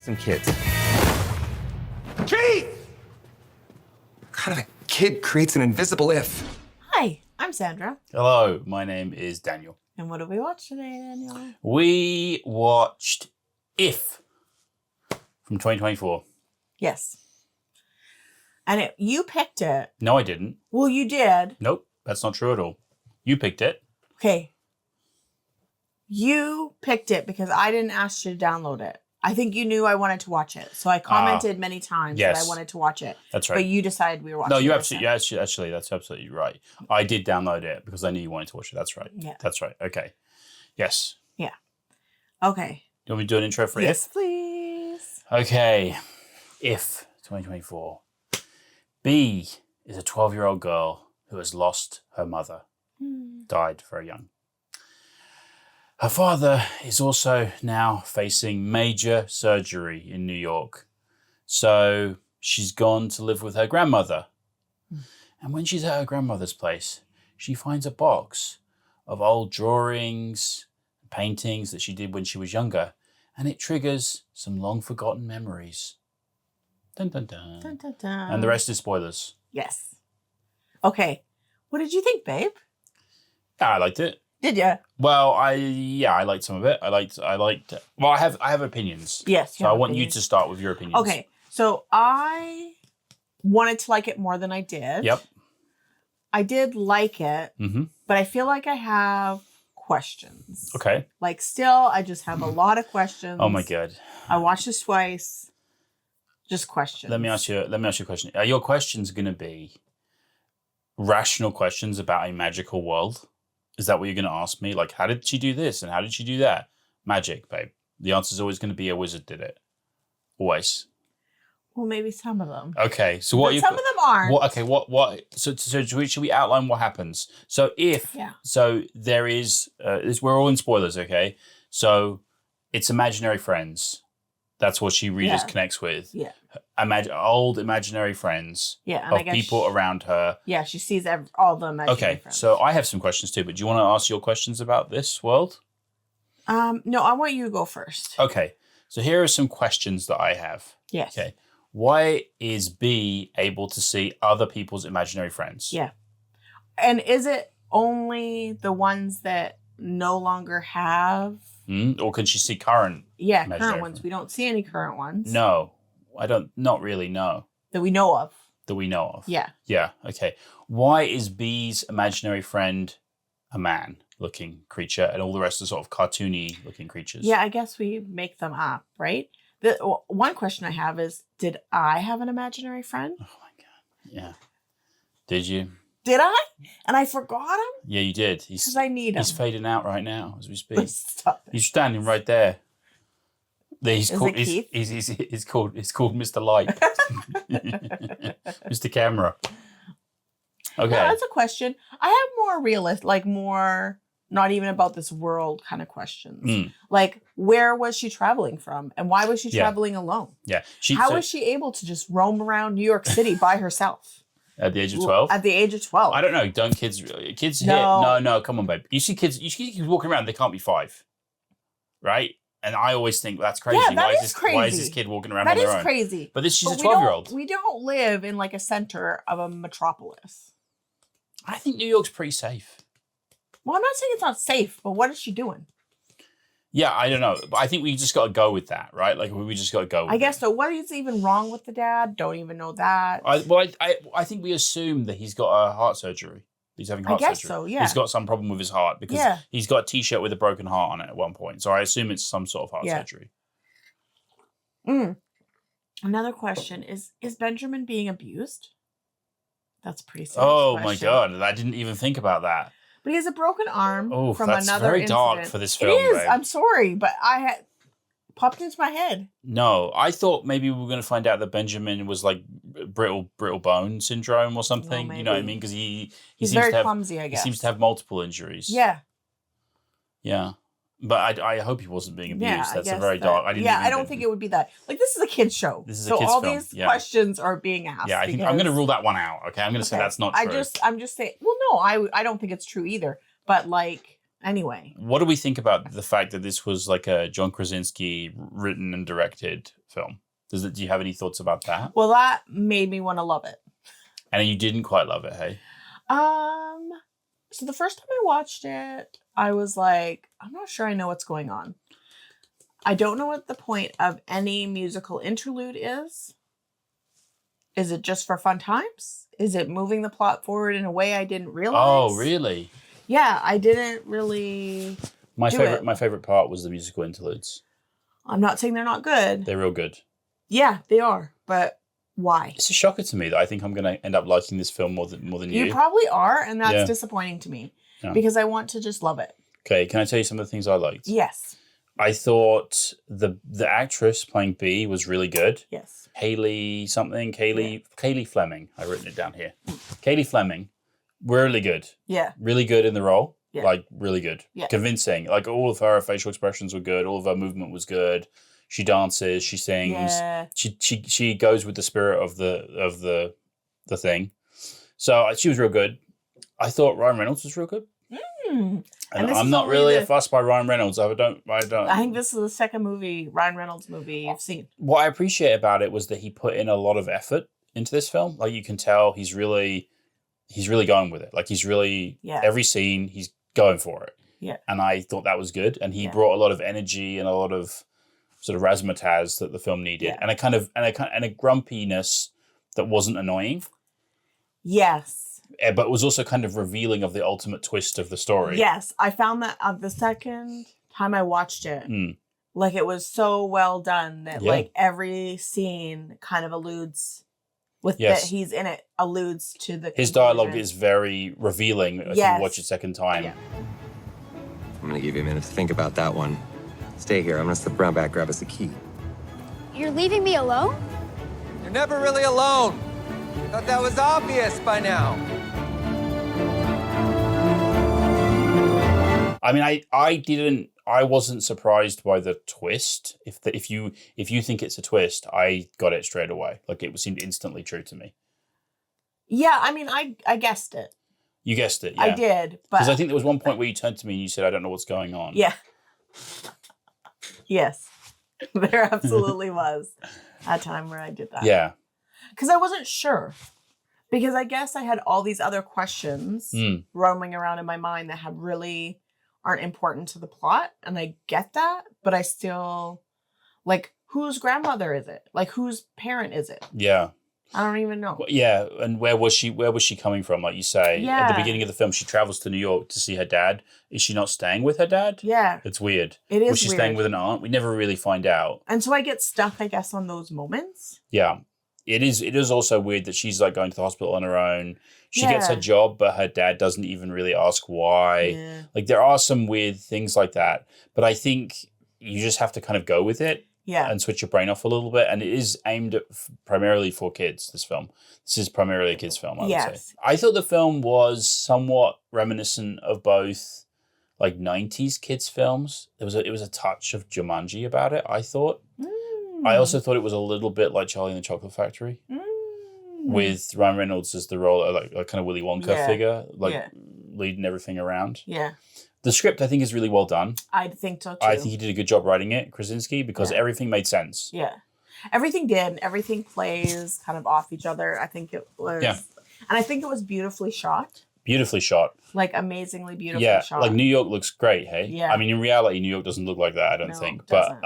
Some kids. Keith! What kind of a kid creates an invisible if? Hi, I'm Sandra. Hello, my name is Daniel. And what did we watch today, Daniel? We watched If from 2024. Yes. And you picked it. No, I didn't. Well, you did. Nope, that's not true at all. You picked it. Okay. You picked it because I didn't ask you to download it. I think you knew I wanted to watch it. So I commented many times that I wanted to watch it. That's right. But you decided we were watching it. No, you absolutely, actually, that's absolutely right. I did download it because I knew you wanted to watch it. That's right. Yeah. That's right. Okay. Yes. Yeah. Okay. Do you want me to do an intro for Yes, If? please. Okay. If 2024. B is a 12-year-old girl who has lost her mother. Died very young. Her father is also now facing major surgery in New York. So she's gone to live with her grandmother. And when she's at her grandmother's place, she finds a box of old drawings, paintings that she did when she was younger. And it triggers some long forgotten memories. Dun, dun, dun. Dun, dun, dun. And the rest is spoilers. Yes. Okay. What did you think, babe? I liked it. Did you? Well, I liked some of it. I liked. Well, I have opinions. Yes. So I want you to start with your opinions. Okay. So I wanted to like it more than I did. Yep. I did like it, Mm-hmm. but I feel like I have questions. Okay. Like still, I just have a lot of questions. Oh my god. I watched this twice. Just questions. Let me ask you a question. Are your questions going to be rational questions about a magical world? Is that what you're going to ask me? Like, how did she do this and how did she do that? Magic, babe. The answer is always going to be a wizard did it. Always. Well, maybe some of them. Okay. So what? But some of them aren't. What? So should we outline what happens? So so there is. We're all in spoilers, okay? So it's imaginary friends. That's what she readers connects with. Yeah. Old imaginary friends. Yeah. And of I guess people around her. Yeah, she sees all the imaginary friends. So I have some questions too, but do you want to ask your questions about this world? No, I want you to go first. Okay. So here are some questions that I have. Yes. Okay. Why is B able to see other people's imaginary friends? Yeah. And is it only the ones that no longer have? Or can she see current? Yeah, imaginary current ones. We don't see any current ones. No, I don't. Not really. No, That we know of. that we know of. Yeah. Yeah. Okay. Why is B's imaginary friend a man-looking creature, and all the rest are sort of cartoony-looking creatures? Yeah, I guess we make them up, right? The one question I have is, did I have an imaginary friend? Oh my god. Yeah. Did you? Did I? And I forgot him? Yeah, you did. Because I need him. He's fading out right now as we speak. Stop it. He's standing right there. He's Is called. it Keith? He's called Mr. Light, Mr. Camera. Okay. No, that's a question. I have more realist, like more not even about this world kind of questions. Like, where was she traveling from? And why was she traveling alone? Yeah. How was she able to just roam around New York City by herself? At the age of 12? At the age of 12. I don't know. Don't kids No. No, come on, babe. You see kids walking around, they can't be 5. Right? And I always think that's crazy. Yeah, that is crazy. Why is this kid walking around That on their is own? crazy. But she's a But 12-year-old. We don't live in like a center of a metropolis. I think New York's pretty safe. Well, I'm not saying it's not safe, but what is she doing? Yeah, I don't know. But I think we just got to go with that, right? Like, we just got to go with I guess so. What is even wrong with the dad? Don't even know that. I think we assume that he's got a heart surgery. He's having heart surgery. I guess so, yeah. He's got some problem with his heart because he's got a T-shirt with a broken heart on it at one point. So I assume it's some sort of heart surgery. Another question is Benjamin being abused? That's pretty serious. Oh question. my God. I didn't even think about that. But he has a broken arm from that's another very incident. dark for this film, It is. babe. I'm sorry, but I had popped into my head. No, I thought maybe we were going to find out that Benjamin was like brittle bone syndrome or something. Well, you know what I maybe. mean? Because he's He's very clumsy, I guess. He seems to have multiple injuries. Yeah. Yeah. But I hope he wasn't being abused. Yeah, That's a very dark. I don't think it would be that. Like, this is a kid's show. This is a so kid's all film, these yeah. questions are being asked. Yeah, I think I'm going to rule that one out. Okay, I'm going to say Okay. that's not true. I'm just saying. Well, no, I don't think it's true either. But like, Anyway. What do we think about the fact that this was like a John Krasinski written and directed film? Do you have any thoughts about that? Well, that made me want to love it. And you didn't quite love it, hey? So the first time I watched it, I was like, I'm not sure I know what's going on. I don't know what the point of any musical interlude is. Is it just for fun times? Is it moving the plot forward in a way I didn't realize? Oh, really? Yeah, I didn't really. My favorite part was the musical interludes. I'm not saying they're not good. They're real good. Yeah, they are. But why? It's a shocker to me that I think I'm going to end up liking this film more than you. You probably are, and that's disappointing to me because I want to just love it. Okay, can I tell you some of the things I liked? Yes. I thought the actress playing Bee was really good. Yes. Cailey Fleming. I've written it down here. Cailey Fleming, really good. Yeah. Really good in the role. Yeah. Like, really good. Yeah. Convincing. Like, all of her facial expressions were good. All of her movement was good. She dances. She sings. Yeah. She goes with the spirit of the thing. So she was real good. I thought Ryan Reynolds was real good. And I'm not really fussed by Ryan Reynolds. I think this is the second Ryan Reynolds movie you've seen. What I appreciate about it was that he put in a lot of effort into this film. Like, you can tell he's really going with it. Like, he's really every scene he's going for it. Yeah. And I thought that was good. And he brought a lot of energy and a lot of sort of razzmatazz that the film needed, and a grumpiness that wasn't annoying. Yes. But was also kind of revealing of the ultimate twist of the story. Yes, I found that the second time I watched it, like, it was so well done that like every scene kind of alludes that he's in it alludes to the his conclusion. dialogue is very revealing as you watch it second time. Yeah. I'm gonna give you a minute to think about that one. Stay here. I'm gonna slip around back, grab us a key. You're leaving me alone? You're never really alone. Thought that was obvious by now. I mean, I wasn't surprised by the twist. If you think it's a twist, I got it straight away. Like, it seemed instantly true to me. Yeah, I mean, I guessed it. You guessed it, yeah. I did, but... Because I think there was one point where you turned to me and you said, I don't know what's going on. Yeah. Yes. There absolutely was a time where I did that. Yeah. Because I wasn't sure. Because I guess I had all these other questions roaming around in my mind that aren't important to the plot. And I get that, but I still... Like, whose grandmother is it? Like, whose parent is it? Yeah. I don't even know. Well, yeah, and where was she coming from? Like you say, at the beginning of the film, she travels to New York to see her dad. Is she not staying with her dad? Yeah. It's weird. It is Was she weird. staying with an aunt? We never really find out. And so I get stuck, I guess, on those moments. Yeah. It is also weird that she's like going to the hospital on her own. She gets her job, but her dad doesn't even really ask why. Yeah. Like, there are some weird things like that. But I think you just have to kind of go with it. Yeah. And switch your brain off a little bit. And it is aimed at primarily for kids, this film. This is primarily a kid's film, I would say. I thought the film was somewhat reminiscent of both, like, 90s kids films. It was a touch of Jumanji about it, I thought. I also thought it was a little bit like Charlie and the Chocolate Factory. With Ryan Reynolds as the role, like a kind of Willy Wonka figure, leading everything around. Yeah. The script, I think, is really well done. I think so, too. I think he did a good job writing it, Krasinski, because everything made sense. Yeah. Everything did. Everything plays kind of off each other. I think it was... Yeah. And I think it was beautifully shot. Beautifully shot. Like, amazingly beautifully shot. Like, New York looks great, hey? Yeah. I mean, in reality, New York doesn't look like that, I don't think. But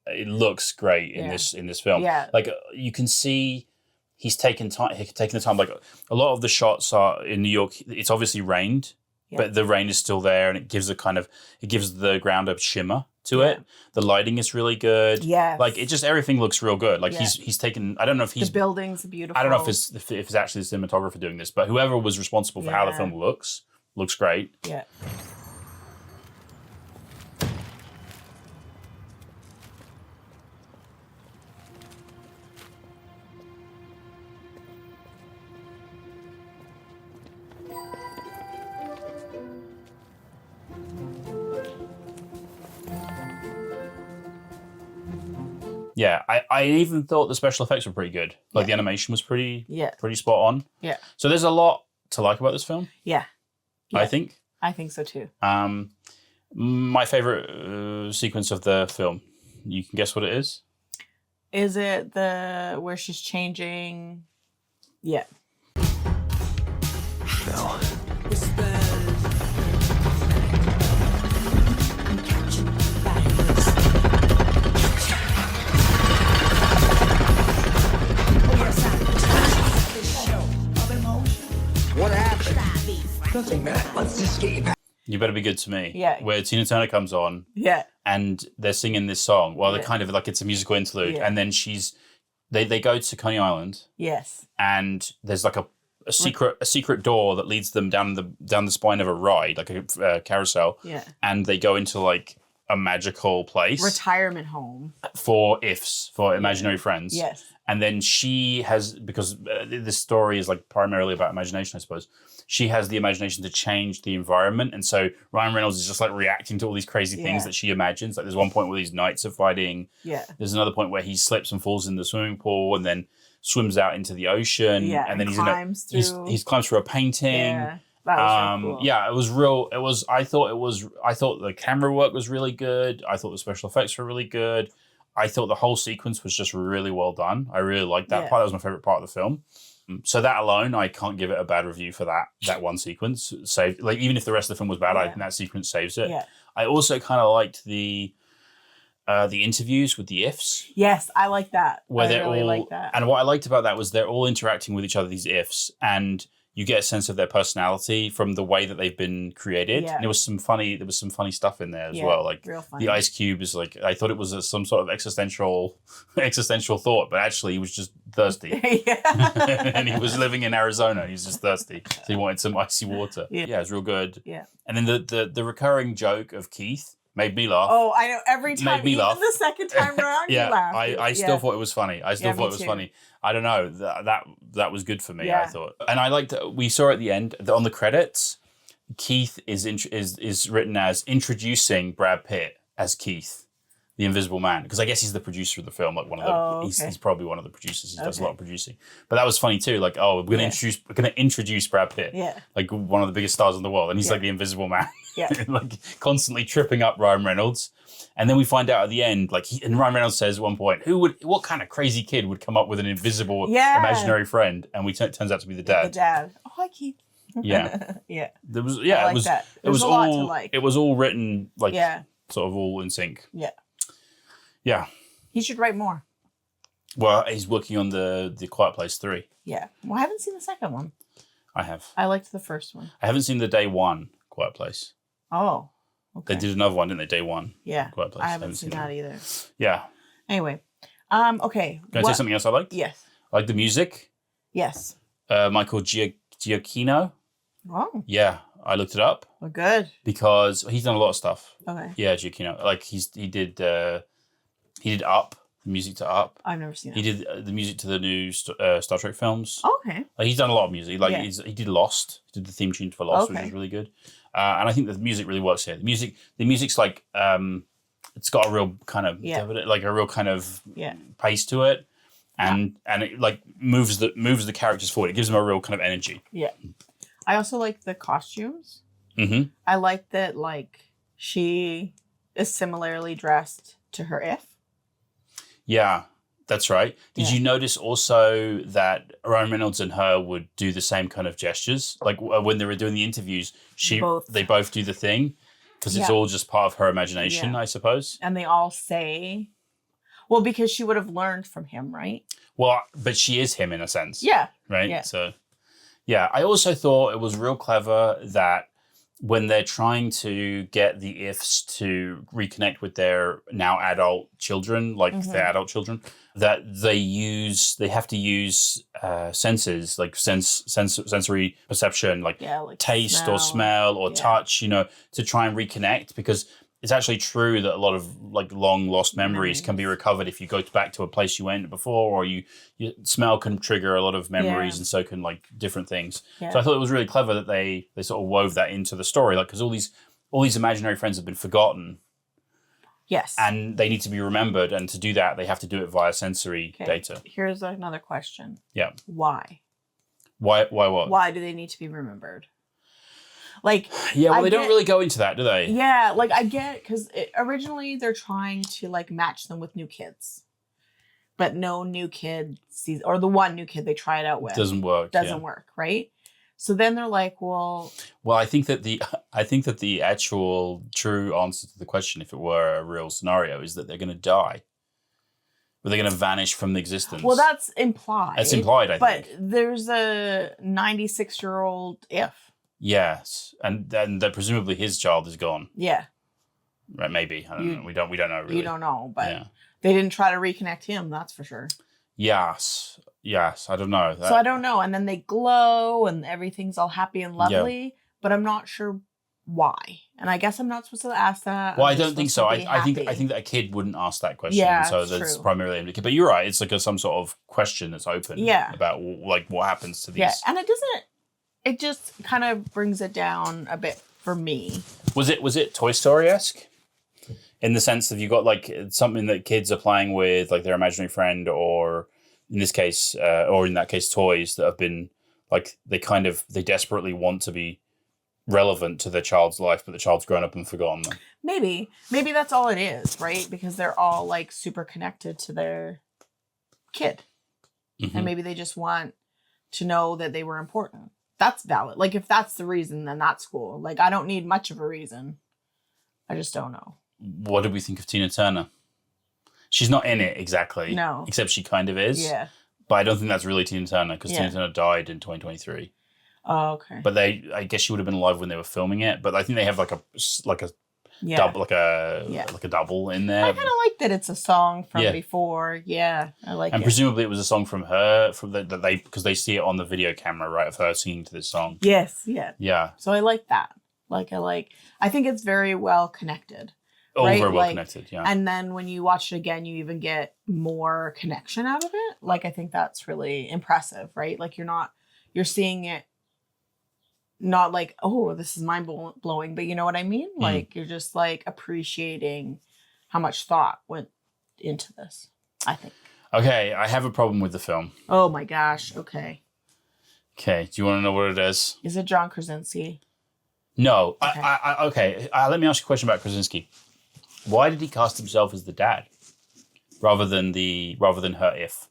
it looks great in this film. Yeah. Like, you can see... He's taken the time. Like, a lot of the shots are in New York. It's obviously rained, but the rain is still there, and it gives the ground a shimmer to it. The lighting is really good. Yeah, like, it just, everything looks real good. Like, he's taken. I don't know if he's the buildings are beautiful. I don't know if it's actually the cinematographer doing this, but whoever was responsible for how the film looks great. Yeah. Yeah, I even thought the special effects were pretty good. Like, the animation was pretty spot on. Yeah. So there's a lot to like about this film. Yeah. I think. I think so too. My favorite sequence of the film. You can guess what it is? Is it the where she's changing? Yeah. No. What happened? Nothing, man. Let's just get you back. You Better Be Good to Me. Yeah. Where Tina Turner comes on. Yeah. And they're singing this song. Well, they're Yeah. kind of like it's a musical interlude. Yeah. And then they go to Coney Island. Yes. And there's like a secret door that leads them down the spine of a ride, like a carousel. Yeah. And they go into like a magical place. Retirement home. For imaginary friends. Yes. And then she has, because this story is like primarily about imagination, I suppose. She has the imagination to change the environment. And so Ryan Reynolds is just like reacting to all these crazy things that she imagines. Like there's one point where these knights are fighting. Yeah. There's another point where he slips and falls in the swimming pool and then swims out into the ocean. Yeah. And then he climbs through a painting. Yeah. That was so cool. Yeah, it was real. I thought the camera work was really good. I thought the special effects were really good. I thought the whole sequence was just really well done. I really liked that part. That was my favorite part of the film. So that alone, I can't give it a bad review for that one sequence. So like even if the rest of the film was bad, I think that sequence saves it. Yeah. I also kind of liked the interviews with the ifs. Yes, I like that. Where I really like that. And what I liked about that was they're all interacting with each other, these ifs, and you get a sense of their personality from the way that they've been created. Yeah. And there was some funny stuff in there as well. Like real funny. the ice cube is like, I thought it was some sort of existential thought, but actually he was just thirsty. And he was living in Arizona. He was just thirsty. So he wanted some icy water. Yeah, it was real good. Yeah. And then the recurring joke of Keith made me laugh. Oh, I know. Every time, Made me even laugh. the second time around, you laughed. I still thought it was funny. I still thought it was funny. I don't know. That was good for me, I thought. And I liked, we saw at the end, on the credits, Keith is written as introducing Brad Pitt as Keith, the Invisible Man. Because I guess he's the producer of the film, like one of the, he's probably one of the producers. He does a lot of producing. But that was funny too. Like, we're gonna introduce Brad Pitt. Yeah. Like one of the biggest stars in the world. And he's like the Invisible Man. Yeah. Like constantly tripping up Ryan Reynolds. And then we find out at the end, like, and Ryan Reynolds says at one point, what kind of crazy kid would come up with an invisible imaginary friend? And it turns out to be the dad. The dad. Oh, hi, Keith. Yeah. Yeah. There was, I like that. It was a all, lot to like. It was all written, like, sort of all in sync. Yeah. Yeah. He should write more. Well, he's working on the Quiet Place 3. Yeah. Well, I haven't seen the second one. I have. I liked the first one. I haven't seen the Day One Quiet Place. Oh. Okay. They did another one, didn't they? Day One. Yeah. Quiet Place. I haven't seen that either. Yeah. Anyway. Okay. Can I say something else I liked? Yes. I like the music. Yes. Michael Giacchino. Oh. Yeah. I looked it up. Well, good. Because he's done a lot of stuff. Okay. Yeah, Giacchino. Like he did Up, the music to Up. I've never seen that. He did the music to the new Star Trek films. Okay. Like he's done a lot of music. Like he did Lost. He did the theme tune for Lost, which is really good. And I think that the music really works here. The music's like it's got a real kind of like a real kind of pace to it, and it like moves the characters forward. It gives them a real kind of energy. Yeah. I also like the costumes. Mm-hmm. I like that, like, she is similarly dressed to her if. Yeah, that's right. Did you notice also that Ryan Reynolds and her would do the same kind of gestures? Like when they were doing the interviews, they both do the thing because it's all just part of her imagination, I suppose. And they all say, well, because she would have learned from him, right? Well, but she is him in a sense. Yeah. Right? Yeah. So, yeah, I also thought it was real clever that when they're trying to get the ifs to reconnect with their now adult children, like their adult children, that they have to use senses, like sensory perception, like taste or smell or touch, to try and reconnect, because it's actually true that a lot of like long lost memories can be recovered if you go back to a place you went before, or your smell can trigger a lot of memories, and so can like different things. Yeah. So I thought it was really clever that they sort of wove that into the story, like because all these imaginary friends have been forgotten. Yes. And they need to be remembered, and to do that they have to do it via sensory data. Here's another question. Yeah. Why? Why what? Why do they need to be remembered? Like, Yeah, well, I they don't get- really go into that, do they? Yeah, like I get because originally they're trying to like match them with new kids, but no new kid sees, or the one new kid they try it out with Doesn't work. doesn't yeah. work, right? So then they're like, well, Well, I think that the actual true answer to the question, if it were a real scenario, is that they're going to die. But they're going to vanish from existence. well, that's implied. That's implied, I but think. there's a 96-year-old if. Yes, and then presumably his child is gone. Yeah, Right? Maybe I don't know. We don't know really. you don't know, but Yeah. they didn't try to reconnect him. That's for sure. Yes. I don't know. So I don't know. And then they glow and everything's all happy and lovely, but I'm not sure why. And I guess I'm not supposed to ask that. Well, I'm I just don't think supposed so. to be I think happy. that a kid wouldn't ask that question. Yeah, so it's that's true. primarily aimed at a kid. But you're right. It's like some sort of question that's open. Yeah. About like what happens to these. Yeah, and it doesn't. It just kind of brings it down a bit for me. Was it Toy Story-esque? In the sense that you got like something that kids are playing with, like their imaginary friend, or in this case, or in that case, toys that have been like they desperately want to be relevant to their child's life, but the child's grown up and forgotten them. Maybe that's all it is, right? Because they're all like super connected to their kid, Mm-hmm. and maybe they just want to know that they were important. That's valid. Like if that's the reason, then that's cool. Like I don't need much of a reason. I just don't know. What did we think of Tina Turner? She's not in it exactly. No. Except she kind of is. Yeah. But I don't think that's really Tina Turner because Yeah. Tina Turner died in 2023. Oh, okay. But I guess she would have been alive when they were filming it. But I think they have like a Yeah. double, like a double in there. I kind of like that it's a song from Yeah. before. Yeah, I like And it. presumably it was a song from her, because they see it on the video camera, right, of her singing to this song. Yes, yeah. Yeah, So I like that. I think it's very well connected. all Right, very well like- connected. Yeah, And then when you watch it again, you even get more connection out of it. Like I think that's really impressive, right? Like you're seeing it not like, oh, this is mind blowing, but you know what I mean? Like you're just like appreciating how much thought went into this, I think. Okay, I have a problem with the film. Oh my gosh. Okay. Okay, do you want to know what it is? Is it John Krasinski? No. Okay. Okay, let me ask you a question about Krasinski. Why did he cast himself as the dad rather than her if?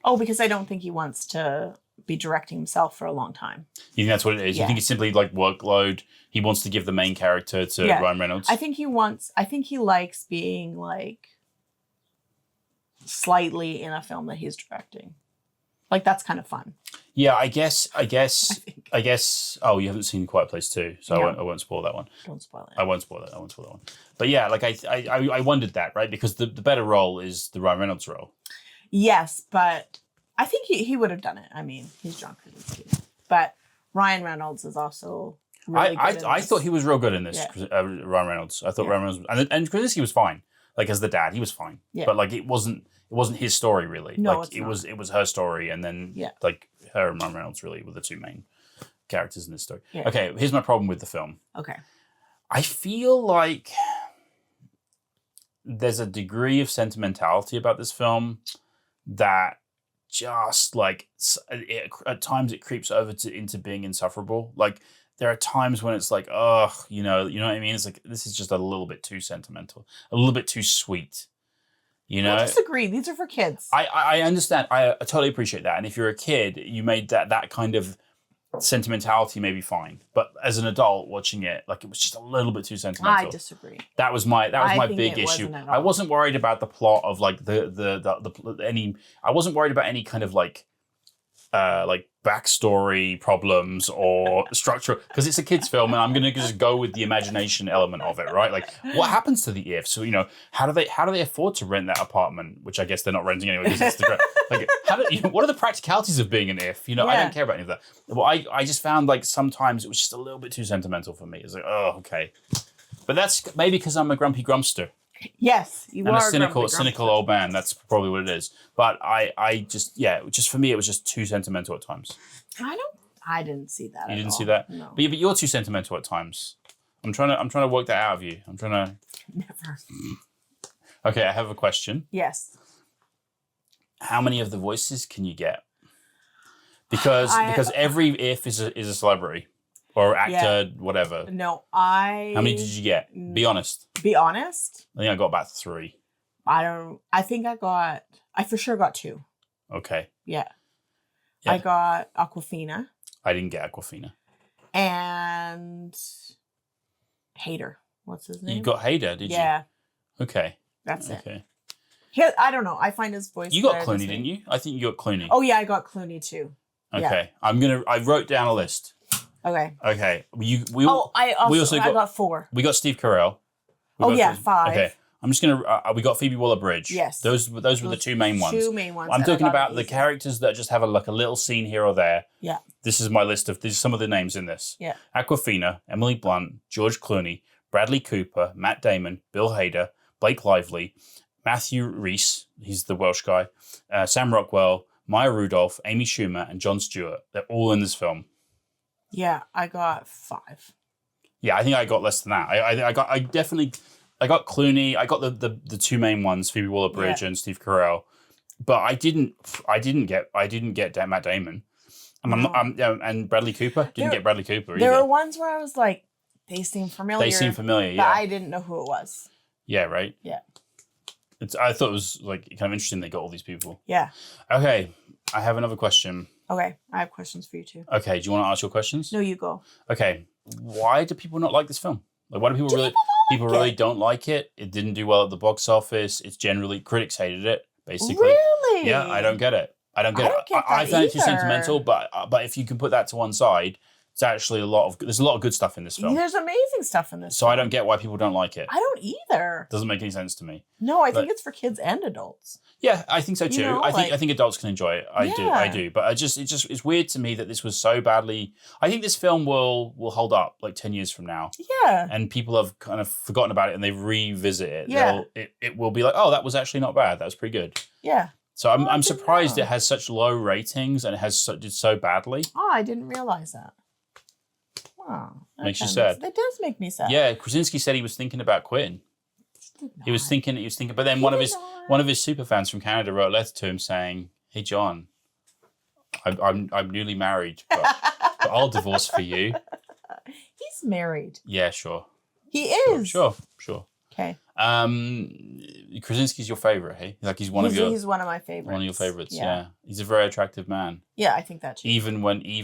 Oh, because I don't think he wants to be directing himself for a long time. You think that's what it is? Yeah. You think it's simply like workload? He wants to give the main character to Yeah. Ryan Reynolds? I think he likes being like slightly in a film that he's directing. Like that's kind of fun. Yeah, I guess. think. Oh, you haven't seen Quiet Place 2, so No. I won't spoil that one. Don't spoil it. I won't spoil that one. But yeah, like I wondered that, right? Because the better role is the Ryan Reynolds role. Yes, but I think he would have done it. I mean, he's John Krasinski. But Ryan Reynolds is also really good in I this. thought he was real good in this, Yeah. Ryan Reynolds. I thought Yeah. Ryan Reynolds and Krasinski was fine. Like as the dad, he was fine. Yeah. But like it wasn't his story really. No, like it's it not. was her story, and then Yeah. like her and Ryan Reynolds really were the two main characters in this story. Yeah. Okay, here's my problem with the film. Okay. I feel like there's a degree of sentimentality about this film that just like at times it creeps over into being insufferable. Like there are times when it's like, oh, you know what I mean? It's like this is just a little bit too sentimental, a little bit too sweet. You know, I disagree. These are for kids. I understand. I totally appreciate that. And if you're a kid, you made that kind of sentimentality may be fine. But as an adult watching it, like it was just a little bit too sentimental. I disagree. That was my I think big it issue. wasn't at all. I wasn't worried about the plot of like I wasn't worried about any kind of like backstory problems or structure because it's a kids film and I'm gonna just go with the imagination element of it, right? Like what happens to the if? So how do they afford to rent that apartment, which I guess they're not renting anyway because it's the like what are the practicalities of being an if? I Yeah. don't care about any of that. Well, I just found like sometimes it was just a little bit too sentimental for me. It's like, oh, okay. But that's maybe because I'm a grumpy grumpster. Yes, you And are a cynical grumpy. old man. That's probably what it is. But I just for me, it was just too sentimental at times. I didn't see that. You at didn't all. see that? No. But you're too sentimental at times. I'm trying to work that out of you. I'm trying to. Never. Okay, I have a question. Yes. How many of the voices can you get? Because every if is a celebrity. or actor, whatever. No, How many did you get? Be honest. Be honest. I think I got about 3. I for sure got 2. Okay. Yeah. Yeah. I got Aquafina I didn't get Aquafina. and Hader. What's his name? You got Hader, did you? Yeah, Okay. that's it. Okay. I don't know. I find his voice. You got better Clooney, this didn't week. you? I think you got Clooney. Oh yeah, I got Clooney too. Okay. I wrote down a list. Okay. Okay. I got 4. We got Steve Carell. Oh yeah, 5. Okay. I'm just gonna. We got Phoebe Waller-Bridge. Yes. Those were the 2 main ones. 2 main ones. I'm and I talking got about the easy. characters that just have a little scene here or there. Yeah. This is my list of. These are some of the names in this. Yeah. Aquafina, Emily Blunt, George Clooney, Bradley Cooper, Matt Damon, Bill Hader, Blake Lively, Matthew Rhys, he's the Welsh guy, Sam Rockwell, Maya Rudolph, Amy Schumer, and Jon Stewart. They're all in this film. Yeah, I got 5. Yeah, I think I got less than that. I got Clooney. I got the 2 main ones, Phoebe Waller-Bridge and Steve Carell, but I didn't get Matt Damon, and Bradley Cooper. Get Bradley Cooper either. There were ones where I was like, they seem familiar. They seem familiar, but yeah. I didn't know who it was. Yeah, right. Yeah. I thought it was like kind of interesting they got all these people. Yeah. Okay, I have another question. Okay, I have questions for you too. Okay, do you want to ask your questions? No, you go. Okay, why do people not like this film? Like, why do people really don't like it? It didn't do well at the box office. It's generally critics hated it. Basically, really? Yeah, I don't get it. I don't get it. I found it too sentimental, but if you can put that to one side, it's actually there's a lot of good stuff in this film. There's amazing stuff in this. So I don't get why people don't like it. I don't either. Doesn't make any sense to me. No, I think it's for kids and adults. Yeah, I think so too. You know, I think adults can enjoy it. I do. But it's weird to me that this was so badly. I think this film will hold up like 10 years from now. Yeah. And people have kind of forgotten about it and they revisit it. Yeah. It will be like, oh, that was actually not bad. That was pretty good. Yeah. So I'm surprised it has such low ratings and it did so badly. Oh, I didn't realize that. Wow. Makes you sad. That does make me sad. Yeah, Krasinski said he was thinking about quitting. He was thinking, but then one of his super fans from Canada wrote a letter to him saying, "Hey John, I'm newly married, but I'll divorce for you." He's married. Yeah, sure. He is. Sure. Okay. Krasinski's your favorite, hey? Like he's one of my favorites. One of your favorites. Yeah. He's a very attractive man. Yeah, I think that too. Even when he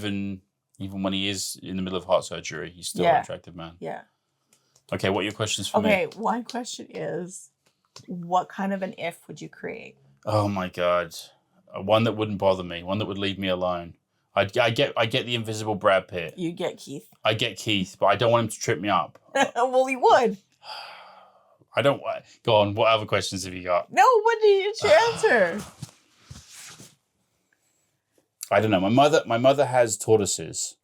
is in the middle of heart surgery, he's still an attractive man. Yeah. Okay, what are your questions for me? Okay, one question is, what kind of an if would you create? Oh my God. One that wouldn't bother me, one that would leave me alone. I get the invisible Brad Pitt. You get Keith. I get Keith, but I don't want him to trip me up. Well, he would. I don't. Go on. What other questions have you got? No, what did you answer? I don't know. My mother has tortoises.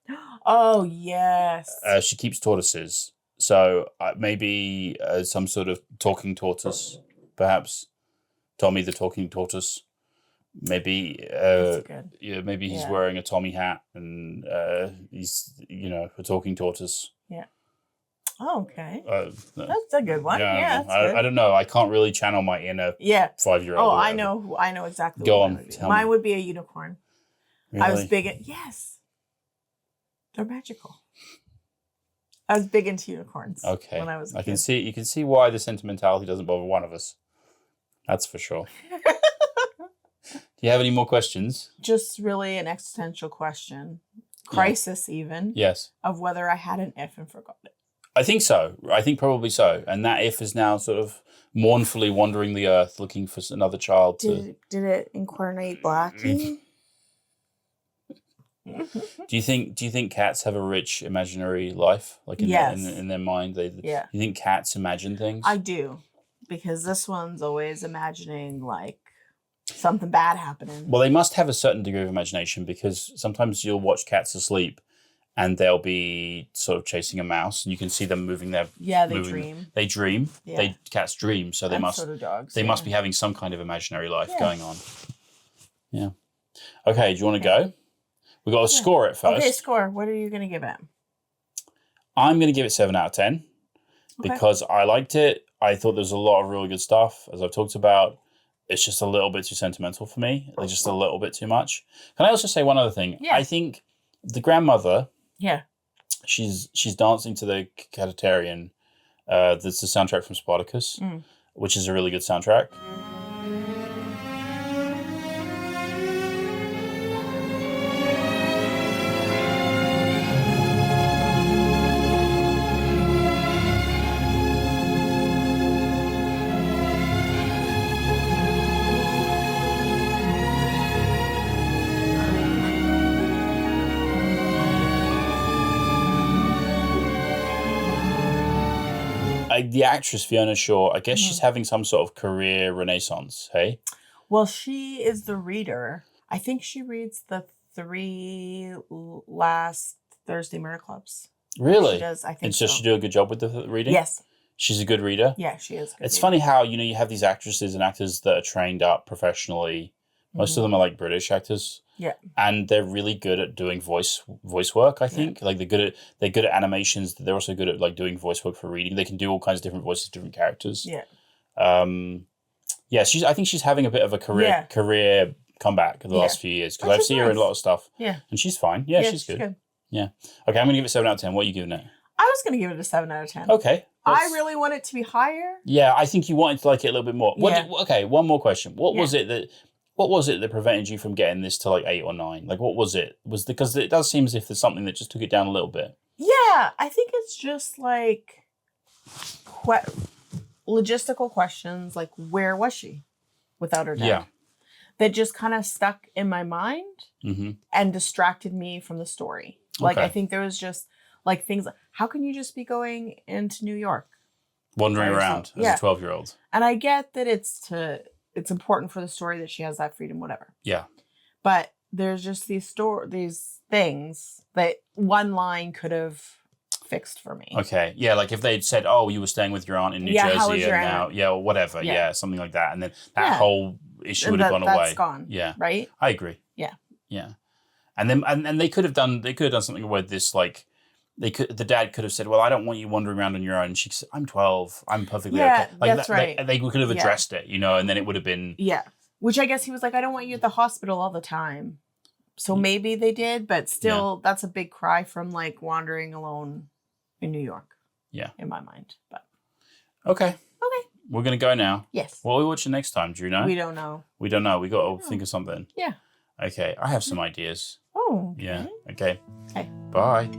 Oh yes. She keeps tortoises, so maybe some sort of talking tortoise, perhaps. Tommy the talking tortoise. Maybe. That's good. Yeah. Maybe he's wearing a Tommy hat and he's a talking tortoise. Yeah. Oh, okay. That's a good one. Yeah. I don't know. I can't really channel my inner 5-year-old. Oh, I know exactly. Go what on. mine would be. Mine would be a unicorn. Really? I was big at they're magical. I was big into unicorns. Okay. When I was a kid. You can see why the sentimentality doesn't bother one of us. That's for sure. Do you have any more questions? Just really an existential question. Crisis even. Yes. Of whether I had an if and forgot it. I think so. I think probably so. And that if is now sort of mournfully wandering the earth looking for another child Did it incarnate Blackie? Do you think cats have a rich imaginary life, like in their mind? Do you think cats imagine things? I do, because this one's always imagining like something bad happening. Well, they must have a certain degree of imagination because sometimes you'll watch cats asleep, and they'll be sort of chasing a mouse, and you can see them moving their dream. They dream. Yeah. Cats dream, so they must. So do dogs. They must be having some kind of imaginary life going on. Yeah. Okay. Do you want to go? We got to score it first. Okay, score. What are you going to give it? I'm going to give it 7 out of 10 because I liked it. I thought there was a lot of really good stuff, as I've talked about. It's just a little bit too sentimental for me. Like just a little bit too much. Can I also say one other thing? Yeah. I think the grandmother. Yeah. she's dancing to the Catatarian. That's the soundtrack from Spartacus, which is a really good soundtrack. The actress Fiona Shaw, I guess she's having some sort of career renaissance, hey? Well, she is the reader. I think she reads the 3 last Thursday Mirror Clubs. Really? She does, I think and so. so. She do a good job with the reading? Yes. She's a good reader? Yeah, she is good. It's funny how, you have these actresses and actors that are trained up professionally. Most of them are like British actors. Yeah. And they're really good at doing voice work, I think. Yeah. Like they're good at animations. They're also good at like doing voice work for reading. They can do all kinds of different voices, different characters. Yeah. Yeah, I think she's having a bit of a career comeback in the last few years because I've seen her in a lot of stuff. Yeah. And she's fine. Yeah, she's good. Yeah. Okay, I'm going to give it 7 out of 10. What are you giving it? I was going to give it a 7 out of 10. Okay. I really want it to be higher. Yeah, I think you wanted to like it a little bit more. Yeah. One more question. What was it that prevented you from getting this to like 8 or 9? Like, what was it? Because it does seem as if there's something that just took it down a little bit. Yeah, I think it's just like logistical questions, like where was she without her dad? Yeah. That just kind of stuck in my mind and distracted me from the story. Like, I think there was just like things like, how can you just be going into New York? Wandering around as a 12-year-old. And I get that it's important for the story that she has that freedom, whatever. Yeah. But there's just these things that one line could have fixed for me. Okay. Yeah, like if they'd said, "Oh, you were staying with your aunt in New Jersey and now or whatever." Yeah, something like that. And then that whole issue would have gone away. That's gone. Yeah. Right? I agree. Yeah. Yeah. And then and they could have done something with this, like the dad could have said, "Well, I don't want you wandering around on your own." And she said, "I'm 12. I'm perfectly okay." Like that's right. They could have addressed it, and then it would have been Which I guess he was like, "I don't want you at the hospital all the time." So maybe they did, but still, that's a big cry from like wandering alone in New York. Yeah, in my mind. But okay, we're gonna go now. Yes. What are we watching next time? Do you know? We don't know. We don't know. We got to think of something. Yeah. Okay, I have some ideas. Oh. Okay. Yeah. Okay. Okay. Bye.